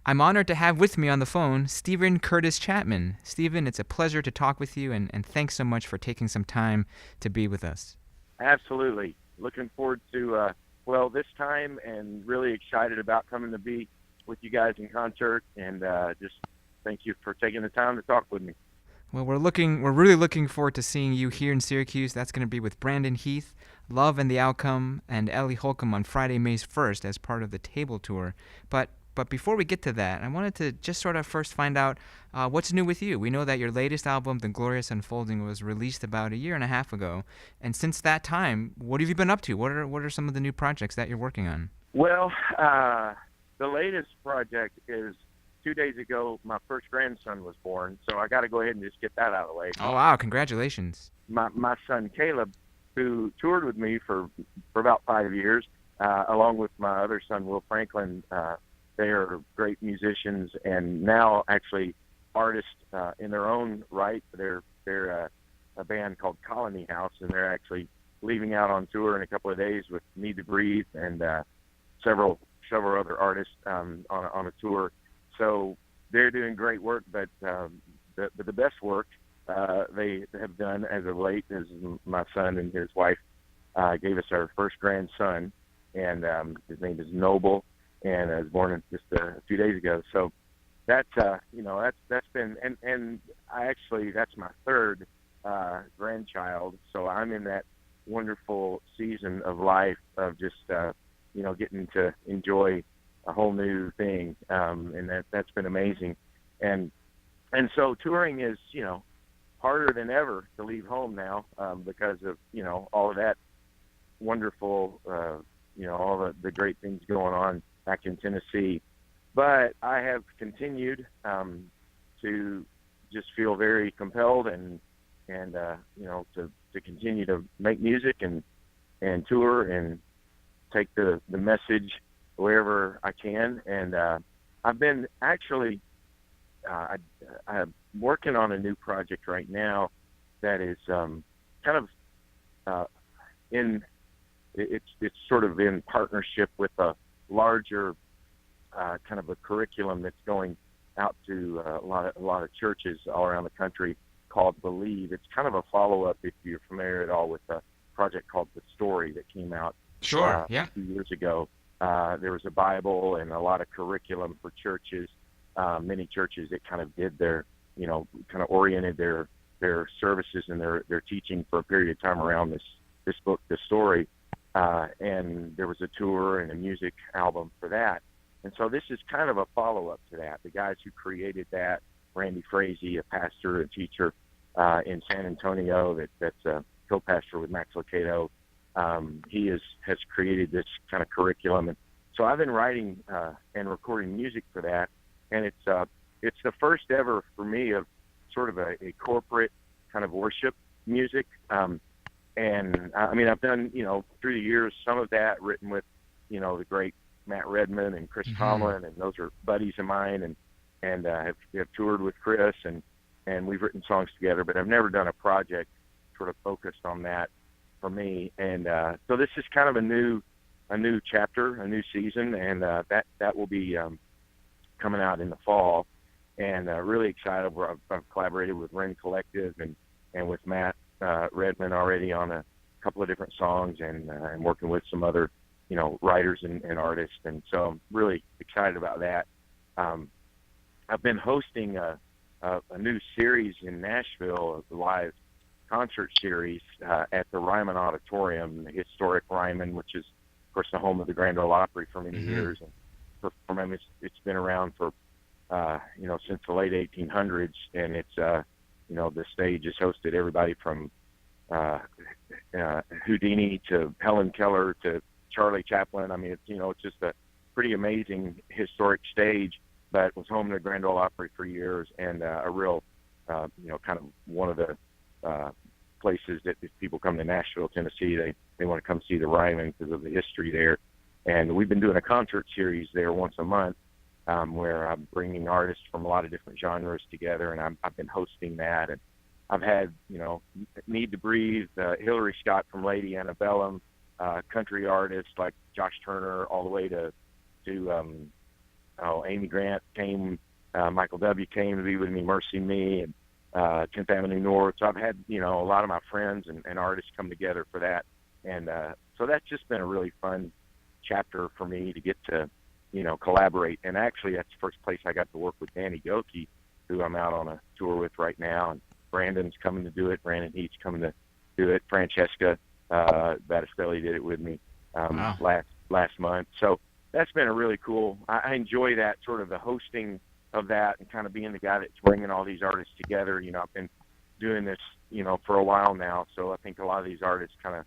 I'm honored to have with me on the phone Stephen Curtis Chapman. Stephen, it's a pleasure to talk with you, and thanks so much for taking some time to be with us. Absolutely. Looking forward to, this time and really excited about coming to be with you guys in concert. And just thank you for taking the time to talk with me. Well, we're really looking forward to seeing you here in Syracuse. That's going to be with Brandon Heath, Love and the Outcome, and Ellie Holcomb on Friday, May 1st as part of the table tour. But before we get to that, I wanted to just sort of first find out what's new with you. We know that your latest album, The Glorious Unfolding, was released about a year and a half ago, and since that time, what have you been up to? What are some of the new projects that you're working on? Well, the latest project is 2 days ago, my first grandson was born. So I got to go ahead and just get that out of the way. Oh wow, congratulations! My son, Caleb, who toured with me for about 5 years, along with my other son, Will Franklin. They are great musicians and now actually artists in their own right. They're a band called Colony House, and they're actually leaving out on tour in a couple of days with Need to Breathe and several other artists on a tour. So they're doing great work, but the best work they have done as of late is my son and his wife gave us our first grandson, and his name is Noble, and was born just a few days ago. So that's that's been and I actually that's my third grandchild. So I'm in that wonderful season of life of just getting to enjoy a whole new thing, and that's been amazing. And so touring is harder than ever to leave home now because of all of that wonderful all the great things going on back in Tennessee. But I have continued to just feel very compelled and to continue to make music and tour and take the message wherever I can. And I've been actually I'm working on a new project right now that is kind of it's sort of in partnership with a larger kind of a curriculum that's going out to a lot of churches all around the country called Believe. It's kind of a follow-up, if you're familiar at all, with a project called The Story that came out Sure, a yeah. few years ago. There was a Bible and a lot of curriculum for churches. Many churches that kind of did their, kind of oriented their services and their teaching for a period of time around this book, The Story. And there was a tour and a music album for that. And so this is kind of a follow-up to that. The guys who created that, Randy Frazee, a pastor and teacher in San Antonio that's a co-pastor with Max Lucado, he has created this kind of curriculum. And so I've been writing and recording music for that. And it's the first ever for me of sort of a corporate kind of worship music. And I mean, I've done, through the years, some of that written with, the great Matt Redman and Chris Tomlin, and those are buddies of mine, and have toured with Chris, and we've written songs together, but I've never done a project sort of focused on that for me. And so this is kind of a new chapter, a new season, and that will be coming out in the fall. And really excited. I've collaborated with Ren Collective and with Matt Redman already on a couple of different songs, and working with some other writers and artists, and so I'm really excited about that. I've been hosting a new series in Nashville, a live concert series at the Ryman Auditorium, the historic Ryman, which is of course the home of the Grand Ole Opry for many years, and for me it's been around for since the late 1800s, and it's the stage has hosted everybody from Houdini to Helen Keller to Charlie Chaplin. I mean, it's just a pretty amazing historic stage, but it was home to the Grand Ole Opry for years, and a real, kind of one of the places that if people come to Nashville, Tennessee, they want to come see the Ryman because of the history there. And we've been doing a concert series there once a month, where I'm bringing artists from a lot of different genres together, and I've been hosting that. And I've had, Need to Breathe, Hillary Scott from Lady Antebellum, country artists like Josh Turner, all the way to Amy Grant came, Michael W. came to be with me, Mercy Me, and 10th Avenue North. So I've had, a lot of my friends and artists come together for that. And so that's just been a really fun chapter for me to get to, collaborate. And actually, that's the first place I got to work with Danny Goki, who I'm out on a tour with right now. And Brandon's coming to do it. Brandon Heath's coming to do it. Francesca Battistelli did it with me Wow. last month. So that's been a really cool. I enjoy that sort of the hosting of that and kind of being the guy that's bringing all these artists together. I've been doing this, for a while now. So I think a lot of these artists kind of,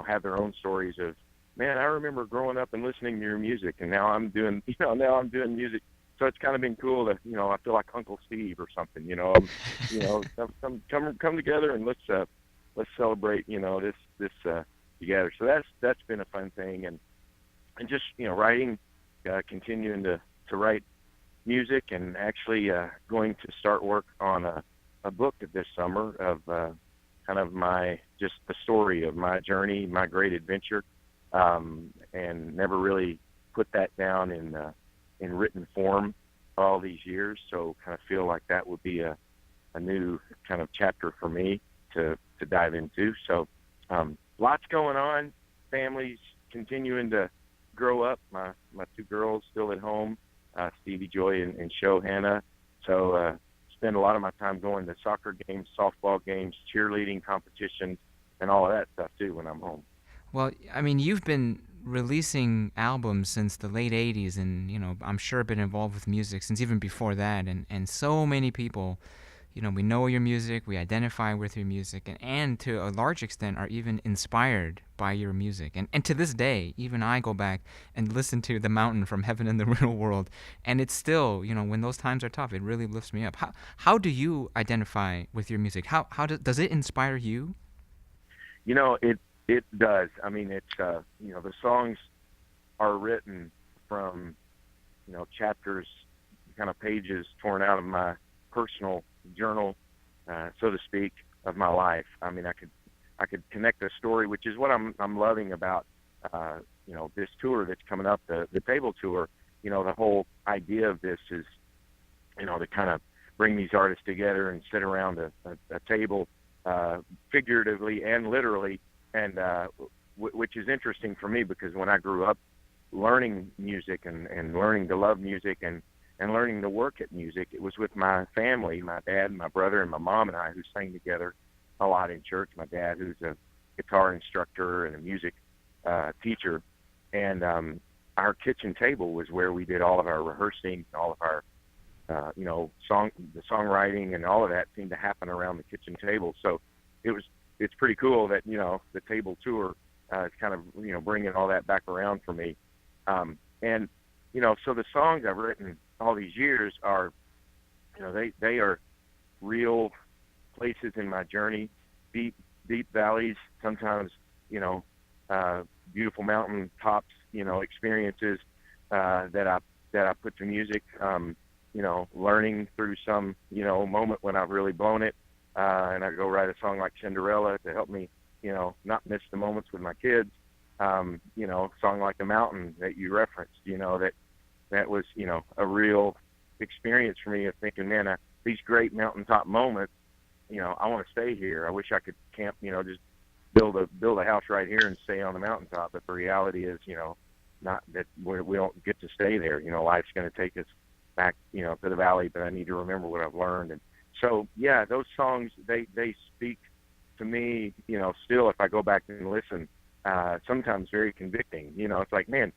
have their own stories of, man, I remember growing up and listening to your music, and now I'm doing, music. So it's kind of been cool to, I feel like Uncle Steve or something, come together and let's celebrate, this together. So that's been a fun thing, and just writing, continuing to write music, and actually going to start work on a book this summer of kind of just the story of my journey, my great adventure, and never really put that down in written form all these years. So kind of feel like that would be a new kind of chapter for me to dive into. So lots going on. Families continuing to grow up. My two girls still at home, Stevie Joy and Show Hannah. So spend a lot of my time going to soccer games, softball games, cheerleading competitions, and all of that stuff too when I'm home. Well, I mean, you've been releasing albums since the late 80s, and, I'm sure been involved with music since even before that. And so many people, we know your music, we identify with your music, and to a large extent are even inspired by your music. And to this day, even I go back and listen to The Mountain from Heaven and the Real World, and it's still, when those times are tough, it really lifts me up. How do you identify with your music? Does it inspire you? It does. I mean, it's the songs are written from chapters, kind of pages torn out of my personal journal, so to speak, of my life. I mean, I could connect a story, which is what I'm loving about this tour that's coming up, the table tour. The whole idea of this is to kind of bring these artists together and sit around a table, figuratively and literally. And which is interesting for me, because when I grew up learning music and learning to love music and learning to work at music, it was with my family, my dad, my brother, and my mom and I, who sang together a lot in church. My dad, who's a guitar instructor and a music teacher. And our kitchen table was where we did all of our rehearsing, all of our, the songwriting and all of that seemed to happen around the kitchen table. So it's pretty cool that, the table tour is kind of, bringing all that back around for me. And, so the songs I've written all these years are, they are real places in my journey, deep valleys, sometimes, beautiful mountain tops, experiences that I put to music, learning through some, moment when I've really blown it. And I go write a song like Cinderella to help me, not miss the moments with my kids. A song like The Mountain that you referenced, that was, a real experience for me of thinking, man, these great mountaintop moments, I want to stay here. I wish I could camp, just build a house right here and stay on the mountaintop. But the reality is, not that we don't get to stay there. Life's going to take us back, to the valley, but I need to remember what I've learned. And so, yeah, those songs, they speak to me, still, if I go back and listen, sometimes very convicting. It's like, man,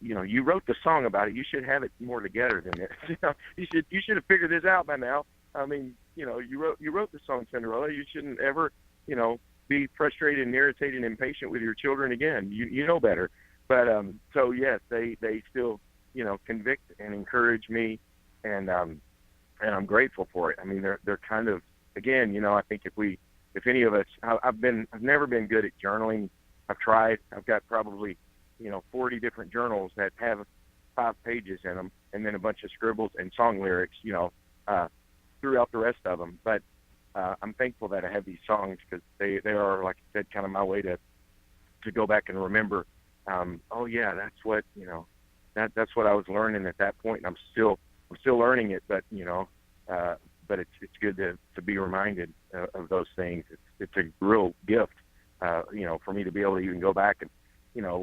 you wrote the song about it. You should have it more together than this. You should have figured this out by now. I mean, you wrote the song Cinderella. You shouldn't ever, be frustrated and irritated and impatient with your children again. You know better. But so yes, they still, convict and encourage me, and I'm grateful for it. I mean, they're kind of, again, I think if any of us, I've never been good at journaling. I've tried. I've got probably, 40 different journals that have 5 pages in them, and then a bunch of scribbles and song lyrics, throughout the rest of them. But I'm thankful that I have these songs, because they are, like I said, kind of my way to go back and remember. Oh yeah, that's what that's what I was learning at that point, and I'm still learning it. But but it's good to be reminded of those things. It's a real gift, for me to be able to even go back and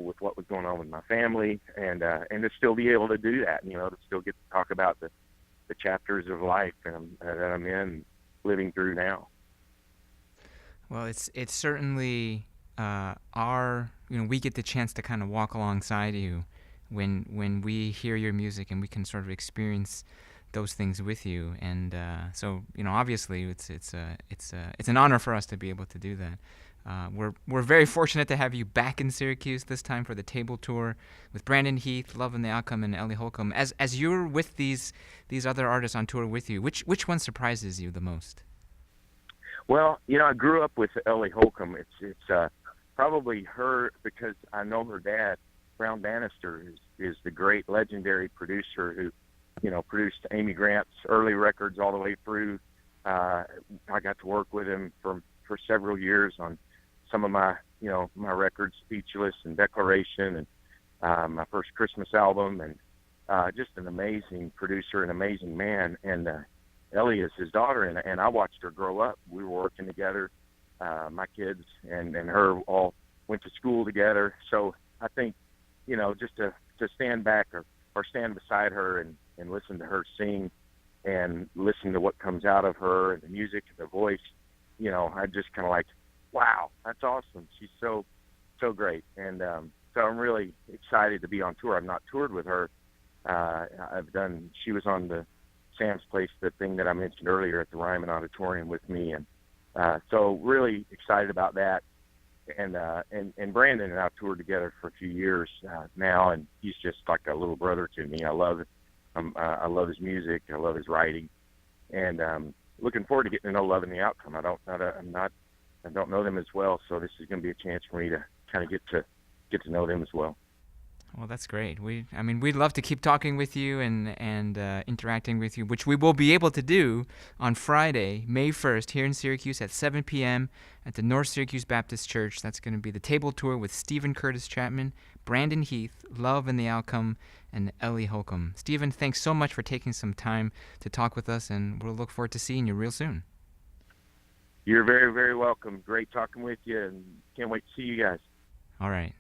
with what was going on with my family, and to still be able to do that, to still get to talk about the chapters of life that I'm in, living through now. Well, it's certainly we get the chance to kind of walk alongside you when we hear your music, and we can sort of experience those things with you. And so obviously it's an honor for us to be able to do that. We're very fortunate to have you back in Syracuse this time for the table tour with Brandon Heath, Love and the Outcome, and Ellie Holcomb. As you're with these other artists on tour with you, which one surprises you the most? Well, I grew up with Ellie Holcomb. It's probably her, because I know her dad, Brown Bannister, is the great legendary producer who produced Amy Grant's early records all the way through. I got to work with him for several years on some of my my records, Speechless and Declaration, and my first Christmas album, and just an amazing producer, an amazing man. And Ellie is his daughter, and I watched her grow up. We were working together. My kids and her all went to school together. So I think, just to stand back or stand beside her and listen to her sing and listen to what comes out of her and the music and the voice, I just kind of like, wow, that's awesome. She's so great. And so I'm really excited to be on tour. I've not toured with her. She was on the Sam's Place, the thing that I mentioned earlier at the Ryman Auditorium with me. And so really excited about that. And Brandon and I have toured together for a few years now, and he's just like a little brother to me. I love his music. I love his writing, and looking forward to getting to know Love and the Outcome. I don't know them as well, so this is going to be a chance for me to kind of get to know them as well. Well, that's great. We'd love to keep talking with you and interacting with you, which we will be able to do on Friday, May 1st, here in Syracuse at 7 p.m. at the North Syracuse Baptist Church. That's going to be the table tour with Stephen Curtis Chapman, Brandon Heath, Love and the Outcome, and Ellie Holcomb. Stephen, thanks so much for taking some time to talk with us, and we'll look forward to seeing you real soon. You're very, very welcome. Great talking with you, and can't wait to see you guys. All right.